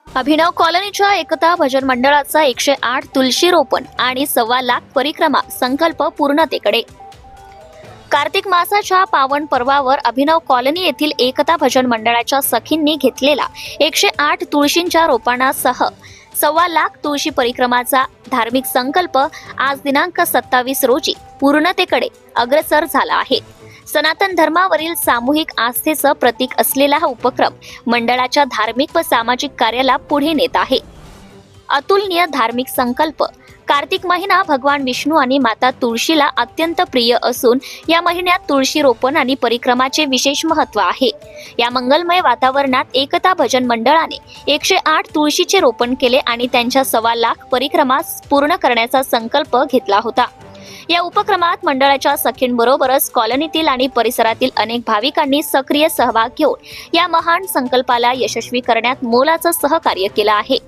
अभिनव कॉलनीच्या एकता भजन मंडळाचा 108 तुळशी रोपण आणि 1.25 लाख परिक्रमा संकल्प पूर्णतेकडे। कार्तिक मासाच्या पावन पर्वावर अभिनव कॉलनी येथील एकता भजन मंडळाच्या सखींनी घेतलेला 108 तुळशींच्या रोपणासह 1.25 लाख तुळशी परिक्रमाचा धार्मिक संकल्प आज दिनांक 27 रोजी पूर्णतेकडे अग्रसर झाला आहे। सनातन धर्मावरील सामूहिक आस्थेचं प्रतीक असलेला हा उपक्रम मंडळाच्या धार्मिक व सामाजिक कार्याला पुढे नेत आहे। अतुलनीय धार्मिक संकल्प। कार्तिक महिना भगवान विष्णू आणि माता तुळशीला अत्यंत प्रिय असून या महिन्यात तुळशी रोपण आणि परिक्रमाचे विशेष महत्त्व आहे। या मंगलमय वातावरणात एकता भजन मंडळाने 108 तुळशीचे रोपण केले आणि त्यांच्या 1.25 लाख परिक्रमा पूर्ण करण्याचा संकल्प घेतला होता। या उपक्रमात मंडळाच्या सखींबरोबरच कॉलनीतील आणि परिसरातील अनेक भाविकांनी सक्रिय सहभाग घेऊन या महान संकल्पाला यशस्वी करण्यात मोलाचं सहकार्य केलं आहे।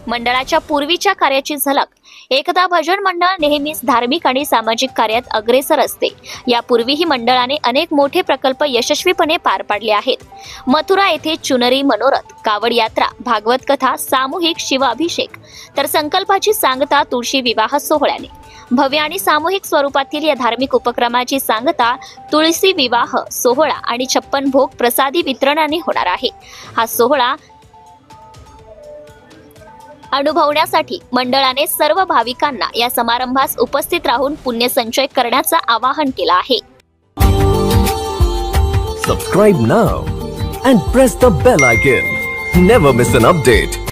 मंडळाच्या पूर्वीच्या कार्याची झलक। एकता भजन मंडळ नेहमीच धार्मिक आणि सामाजिक कार्यात अग्रेसर असते। यापूर्वीही मंडळाने अनेक मोठे प्रकल्प यशस्वीपणे पार पाडले आहेत। मथुरा येथे चुनरी मनोरथ, कावड यात्रा, भागवत कथा, सामूहिक शिवाभिषेक, तर संकल्पाची सांगता तुळशी विवाह सोहळ्याने। भव्य आणि सामूहिक स्वरूपातील या धार्मिक उपक्रमाची सांगता तुळशी विवाह सोहळा आणि 56 भोग प्रसादी वितरणाने होणार आहे। हा सोहळा अनुभवण्यासाठी मंडळाने सर्व भाविकांना या समारंभास उपस्थित राहून पुण्यसंचय करण्याचं आवाहन केलं आहे। Subscribe now and press the bell icon. Never miss an update.